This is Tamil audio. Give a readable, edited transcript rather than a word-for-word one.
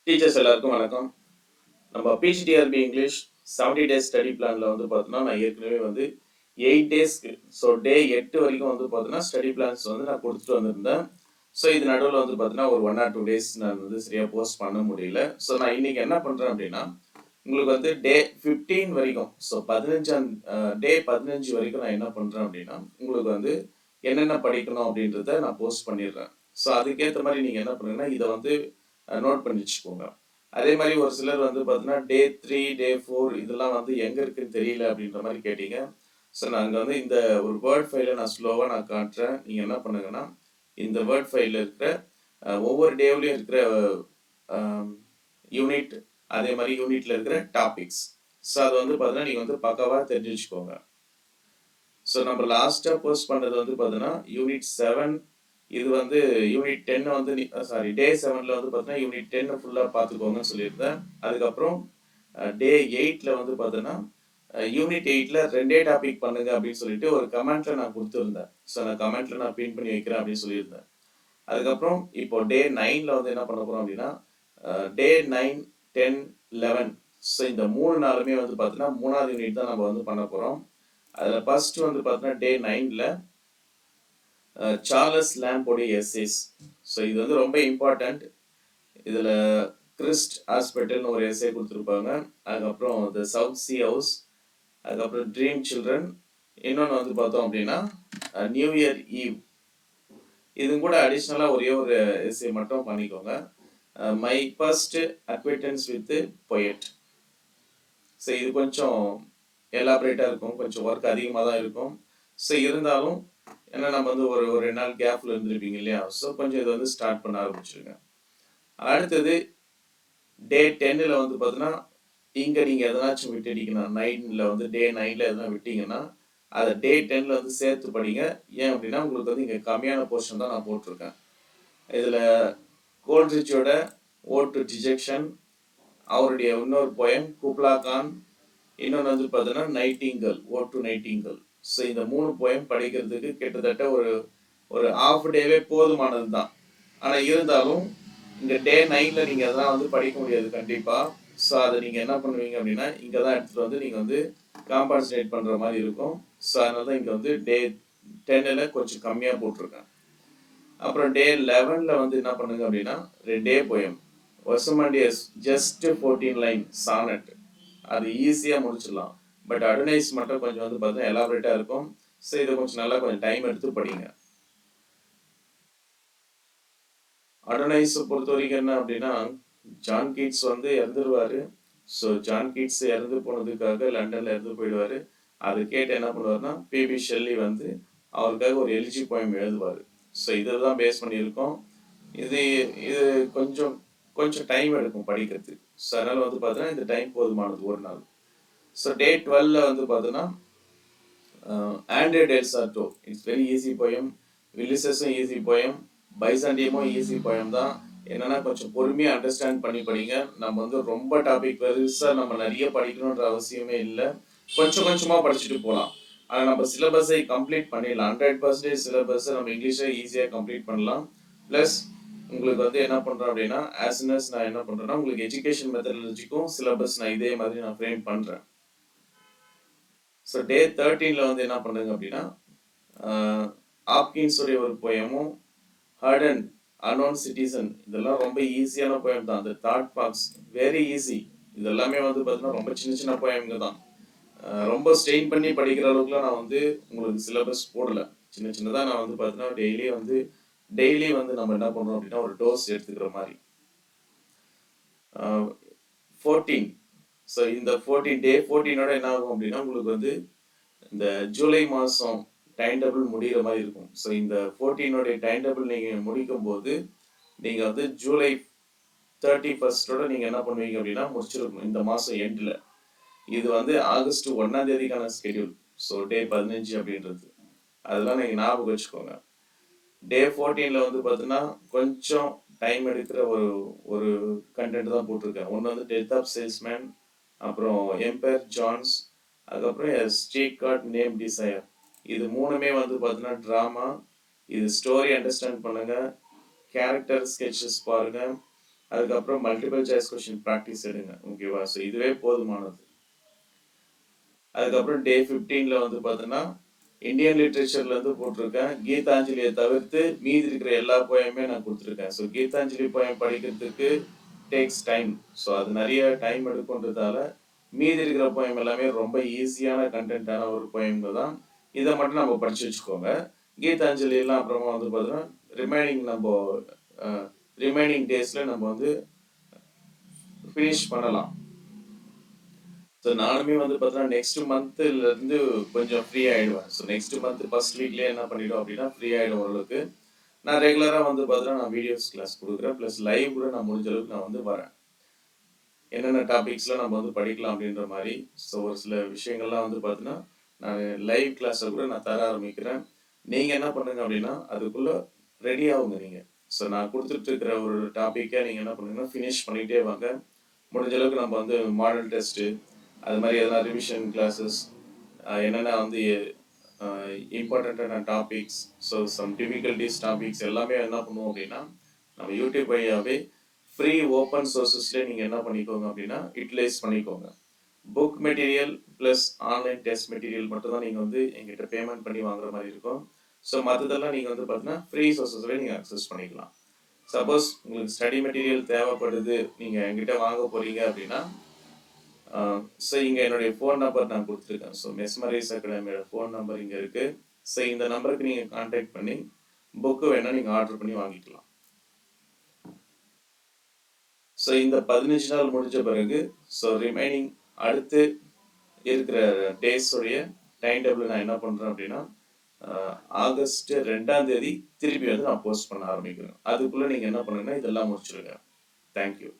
டீச்சர்ஸ் எல்லாருக்கும் வணக்கம். நம்ம பிஜிடிஆர்பி இங்கிலீஷ் 70 டேஸ் ஸ்டடி பிளான்ல வந்து பார்த்தோன்னா நான் ஏற்கனவே வந்து 8 டேஸ்க்கு டே 8 வரைக்கும் வந்து பார்த்தோன்னா ஸ்டடி பிளான்ஸ் வந்து நான் கொடுத்துட்டு வந்திருந்தேன். இது நடுவில் வந்து பார்த்தீங்கன்னா ஒரு 1 or 2 டேஸ் நான் வந்து சரியாக போஸ்ட் பண்ண முடியல. நான் இன்னைக்கு என்ன பண்ணுறேன் அப்படின்னா உங்களுக்கு வந்து டே 15 வரைக்கும் 15 வரைக்கும் நான் என்ன பண்ணுறேன் அப்படின்னா உங்களுக்கு வந்து என்னென்ன படிக்கணும் அப்படின்றத நான் போஸ்ட் பண்ணிடுறேன். அதுக்கேற்ற மாதிரி நீங்கள் என்ன பண்ணுங்கன்னா இதை வந்து நோட் பண்ணி வச்சுக்கோங்க. அதே மாதிரி ஒரு சிலர் வந்து பார்த்தீங்கன்னா டே 3 டே 4 இதெல்லாம் வந்து எங்கே இருக்குன்னு தெரியல அப்படின்ற மாதிரி கேட்டீங்க. நாங்கள் வந்து இந்த ஒரு வேர்ட் ஃபைலை நான் ஸ்லோவாக நான் காட்டுறேன். நீங்கள் என்ன பண்ணுங்கன்னா இந்த வேர்ட் ஃபைலில் இருக்கிற ஒவ்வொரு டேவ்லையும் இருக்கிற யூனிட், அதே மாதிரி யூனிட்ல இருக்கிற டாபிக்ஸ், அது வந்து பார்த்தீங்கன்னா நீங்கள் வந்து பக்காவாக தெரிஞ்சு வச்சுக்கோங்க. நம்ம லாஸ்ட்டாக போஸ்ட் பண்ணது வந்து பார்த்தீங்கன்னா யூனிட் 7. இது வந்து யூனிட் 10 வந்து டே 7ல் வந்து பார்த்தீங்கன்னா யூனிட் 10 ஃபுல்லாக பார்த்துக்கோங்கன்னு சொல்லியிருந்தேன். அதுக்கப்புறம் டே 8ல் வந்து பார்த்தீங்கன்னா யூனிட் 8ல் 2 டாபிக் பண்ணுங்க அப்படின்னு சொல்லிட்டு ஒரு கமெண்ட்ல நான் கொடுத்துருந்தேன். அந்த கமெண்ட்ல நான் பின் பண்ணி வைக்கிறேன் அப்படின்னு சொல்லியிருந்தேன். அதுக்கப்புறம் இப்போ டே 9ல் வந்து என்ன பண்ண போறோம் அப்படின்னா டே 9, 10, 11 இந்த 3 நாளுமே வந்து பார்த்தீங்கன்னா 3வது யூனிட் தான் நம்ம வந்து பண்ண போறோம். அதில் ஃபர்ஸ்ட் வந்து பார்த்தீங்கன்னா டே 9ல் சார்லஸ் லேம்போடைய எஸ்ஏஸ். இது வந்து ரொம்ப இம்பார்ட்டண்ட். இதில் கிறிஸ்ட் ஹாஸ்பிட்டல்னு ஒரு எஸ்ஏ கொடுத்துருப்பாங்க. அதுக்கப்புறம் த சவுத் சி ஹவுஸ், அதுக்கப்புறம் ட்ரீம் சில்ட்ரன், இன்னொன்று வந்து பார்த்தோம் அப்படின்னா நியூ இயர் ஈவ். இது கூட அடிஷ்னலாக ஒரே ஒரு எஸ்ஏ மட்டும் பண்ணிக்கோங்க. My first acquaintance with poet. இது கொஞ்சம் எலாபரேட்டாக இருக்கும், கொஞ்சம் ஒர்க் அதிகமாக தான் இருக்கும். இருந்தாலும் ஏன்னா நம்ம வந்து ஒரு 2 நாள் கேப்ல இருந்திருப்பீங்க இல்லையா. கொஞ்சம் இதை வந்து ஸ்டார்ட் பண்ண ஆரம்பிச்சிருங்க. அடுத்தது டே 10ல் வந்து பார்த்தீங்கன்னா இங்கே நீங்கள் எதனாச்சும் விட்டுட்டீங்கன்னா 9ல் வந்து டே 9ல் எதனா விட்டீங்கன்னா அதை டே 10ல் வந்து சேர்த்து படிங்க. ஏன் அப்படின்னா உங்களுக்கு வந்து இங்கே கம்மியான போர்ஷன் தான் நான் போட்டிருக்கேன். இதில் கோல்ட்ரிச்சோட ஓட் டு டிஜெக்ஷன், அவருடைய இன்னொரு போயம் குப்லா கான், இன்னொன்று வந்து பார்த்தீங்கன்னா நைட்டிங்கல், ஓட் டு நைட்டிங்கல். இந்த 3 போயம் படிக்கிறதுக்கு கிட்டத்தட்ட ஒரு ஹாஃப் டேவே போதுமானது தான். ஆனால் இருந்தாலும் இந்த டே 9ல் நீங்கள் அதெல்லாம் வந்து படிக்க முடியாது கண்டிப்பாக. அதை நீங்கள் என்ன பண்ணுவீங்க அப்படின்னா இங்கே தான் எடுத்துகிட்டு வந்து நீங்கள் வந்து காம்பன்சேட் பண்ணுற மாதிரி இருக்கும். அதனால தான் இங்கே வந்து டே 10ல் கொஞ்சம் கம்மியாக போட்டிருக்கேன். அப்புறம் டே 11ல் வந்து என்ன பண்ணுங்க அப்படின்னா 2 போயம் ஒசமாண்டியஸ் ஜஸ்ட் 14 லைன் சானட். அது ஈஸியாக முடிச்சிடலாம். பட் அடனைஸ் மட்டும் கொஞ்சம் வந்து பார்த்தீங்கன்னா எலாபரேட்டாக இருக்கும். இதை கொஞ்சம் நல்லா கொஞ்சம் டைம் எடுத்து படிங்க. அடனைஸ் பொறுத்த வரைக்கும் என்ன அப்படின்னா ஜான் கீட்ஸ் வந்து இறந்துருவாரு. ஜான் கீட்ஸ் இறந்து போனதுக்காக லண்டன்ல இறந்து போயிடுவாரு. அதை கேட்டு என்ன பண்ணுவாருன்னா பிபி ஷெல்லி வந்து அவருக்காக ஒரு எலிஜி போயம் எழுதுவார். இதை தான் பேஸ் பண்ணியிருக்கோம். இது இது கொஞ்சம் கொஞ்சம் டைம் எடுக்கும் படிக்கிறதுக்கு. அதனால வந்து பார்த்தீங்கன்னா இந்த டைம் போதுமானது ஒரு நாள். டே 12ல் வந்து பார்த்தீங்கன்னா Andrea del Sarto, it's very easy poem. வில்லிசஸும் ஈஸி போயம், பைசாண்டியமும் ஈஸி போயம் தான். என்னன்னா கொஞ்சம் பொறுமையாக அண்டர்ஸ்டாண்ட் பண்ணி படிங்க. நம்ம வந்து ரொம்ப டாபிக் பெருசாக நம்ம நிறைய படிக்கணுன்ற அவசியமே இல்லை. கொஞ்சம் கொஞ்சமாக படிச்சுட்டு போகலாம். ஆனால் நம்ம சிலபஸை கம்ப்ளீட் பண்ணிடலாம். 100% சிலபஸை நம்ம இங்கிலீஷை ஈஸியாக கம்ப்ளீட் பண்ணலாம். ப்ளஸ் உங்களுக்கு வந்து என்ன பண்ணுறோம் அப்படின்னா நான் என்ன பண்ணுறேன்னா உங்களுக்கு எஜுகேஷன் மெத்தடாலஜிக்கும் சிலபஸ் நான் இதே மாதிரி நான் ஃப்ரேம் பண்ணுறேன். டே 13ல் வந்து என்ன பண்ணுங்க அப்படின்னா ஆப்கின்ஸுடைய ஒரு போயமும் ஹர்டன் அன்னோன் சிட்டிசன், இதெல்லாம் ரொம்ப ஈஸியான போயம் தான். அந்த தாட் பாக்ஸ் வெரி ஈஸி. இதெல்லாமே வந்து பார்த்தீங்கன்னா ரொம்ப சின்ன சின்ன போயம்ங்க தான். ரொம்ப ஸ்ட்ரெயின் பண்ணி படிக்கிற அளவுக்குலாம் நான் வந்து உங்களுக்கு சிலபஸ் போடலை. சின்ன சின்னதாக நான் வந்து பார்த்தீங்கன்னா டெய்லி வந்து நம்ம என்ன பண்ணுறோம் அப்படின்னா ஒரு டோஸ் எடுத்துக்கிற மாதிரி. 14 இந்த 14 என்ன ஆகும் அப்படின்னா உங்களுக்கு வந்து இந்த ஜூலை மாதம் டைம் டேபிள் முடிகிற மாதிரி இருக்கும். இந்த 14 டைம் டேபிள் நீங்கள் முடிக்கும் போது நீங்கள் வந்து ஜூலை 31 நீங்கள் என்ன பண்ணுவீங்க அப்படின்னா முடிச்சிருக்கணும் இந்த மாதம் எண்டில். இது வந்து ஆகஸ்ட் 1 ஸ்கெடியூல். டே 15 அப்படின்றது அதெல்லாம் நீங்கள் ஞாபகம் வச்சுக்கோங்க. டே 14ல் வந்து பார்த்தீங்கன்னா கொஞ்சம் டைம் எடுக்கிற ஒரு கண்டென்ட் தான் போட்டிருக்கேன். ஒன்று வந்து டெத் ஆஃப் சேல்ஸ்மேன், அப்புறம் எம்பையர் ஜான்ஸ், அதுக்கப்புறம் ஸ்ட்ரீட் கார்ட் நேம் டிசையர். இது 3மே வந்து பார்த்தீங்கன்னா ட்ராமா. இது ஸ்டோரி அண்டர்ஸ்டாண்ட் பண்ணுங்க, கேரக்டர் ஸ்கெட்சஸ் பாருங்க, அதுக்கப்புறம் மல்டிபிள் சாய்ஸ் கொஸ்டின் ப்ராக்டிஸ் எடுங்க. ஓகேவா? ஸோ இதுவே போதுமானது. அதுக்கப்புறம் டே 15ல வந்து பார்த்தீங்கன்னா இந்தியன் லிட்ரேச்சர்ல இருந்து போட்டிருக்கேன். கீதாஞ்சலியை தவிர்த்து மீதி இருக்கிற எல்லா போயமே நான் கொடுத்துருக்கேன். ஸோ கீதாஞ்சலி போயம் படிக்கிறதுக்கு டேக்ஸ் டைம். ஸோ அது நிறைய டைம் எடுக்குன்றதால மீதி இருக்கிற போயம் எல்லாமே ரொம்ப ஈஸியான கண்டென்ட்டான ஒரு போயம்கள் தான். இதை மட்டும் நம்ம படிச்சு வச்சுக்கோங்க. கீதாஞ்சலி எல்லாம் அப்புறமா வந்து பார்த்தீங்கன்னா ரிமைனிங் டேஸ்ல நம்ம வந்து ஃபினிஷ் பண்ணலாம். ஸோ நானுமே வந்து பார்த்தீங்கன்னா நெக்ஸ்ட் மந்த்ல இருந்து கொஞ்சம் ஃப்ரீ ஆயிடுவேன். ஸோ நெக்ஸ்ட் மந்த் ஃபர்ஸ்ட் வீக்லயே என்ன பண்ணிடும் அப்படின்னா ஃப்ரீ ஆயிடும் ஓரளவுக்கு. நான் ரெகுலராக வந்து பார்த்தீங்கன்னா நான் வீடியோஸ் கிளாஸ் கொடுக்குறேன். ப்ளஸ் லைவ் கூட நான் முடிஞ்ச அளவுக்கு நான் வந்து வரேன். என்னென்ன டாபிக்ஸ்லாம் நம்ம வந்து படிக்கலாம் அப்படின்ற மாதிரி. ஸோ ஒரு சில விஷயங்கள்லாம் வந்து பார்த்தீங்கன்னா நான் லைவ் கிளாஸை கூட நான் தர ஆரம்பிக்கிறேன். நீங்கள் என்ன பண்ணுங்க அப்படின்னா அதுக்குள்ளே ரெடி ஆகுங்க நீங்கள். ஸோ நான் கொடுத்துட்டு இருக்கிற ஒரு டாப்பிக்கை நீங்கள் என்ன பண்ணுங்கன்னா ஃபினிஷ் பண்ணிகிட்டே வாங்க. முடிஞ்ச அளவுக்கு நம்ம வந்து மாடல் டெஸ்ட்டு அது மாதிரி எதனா ரிவிஷன் கிளாஸஸ் என்னென்ன வந்து இம்பார்ட்டண்ட்டான topics, so some difficulties topics எல்லாமே என்ன பண்ணுவோம் அப்படின்னா நம்ம யூடியூப் வழியாகவே ஃப்ரீ ஓப்பன் சோர்சஸ்லேயே நீங்கள் என்ன பண்ணிக்கோங்க அப்படின்னா யூட்டிலைஸ் பண்ணிக்கோங்க. Book material plus online test material மட்டும் தான் நீங்கள் வந்து எங்கிட்ட பேமெண்ட் பண்ணி வாங்குற மாதிரி இருக்கும். ஸோ மற்றதெல்லாம் நீங்கள் வந்து பார்த்தீங்கன்னா ஃப்ரீ சோர்சஸ்லேயே நீங்கள் அக்சஸ் பண்ணிக்கலாம். சப்போஸ் உங்களுக்கு ஸ்டடி மெட்டீரியல் தேவைப்படுது, நீங்கள் என்கிட்ட வாங்க போகிறீங்க அப்படின்னா ஸோ இங்கே என்னுடைய ஃபோன் நம்பர் நான் கொடுத்துருக்கேன். ஸோ மெஸ்மரைஸ் அகாடமியோட ஃபோன் நம்பர் இங்கே இருக்குது. ஸோ இந்த நம்பருக்கு நீங்கள் கான்டாக்ட் பண்ணி புக்கு வேணால் நீங்கள் ஆர்டர் பண்ணி வாங்கிக்கலாம். ஸோ இந்த 15 நாள் முடிஞ்ச பிறகு ஸோ ரிமைனிங் அடுத்து இருக்கிற டேஸோடைய டைம் டேபிள் நான் என்ன பண்ணுறேன் அப்படின்னா ஆகஸ்ட் 2ஆம் தேதி திருப்பி வந்து நான் போஸ்ட் பண்ண ஆரம்பிக்கிறேன். அதுக்குள்ளே நீங்கள் என்ன பண்ணுங்கன்னா இதெல்லாம் முடிச்சிருங்க. தேங்க்யூ.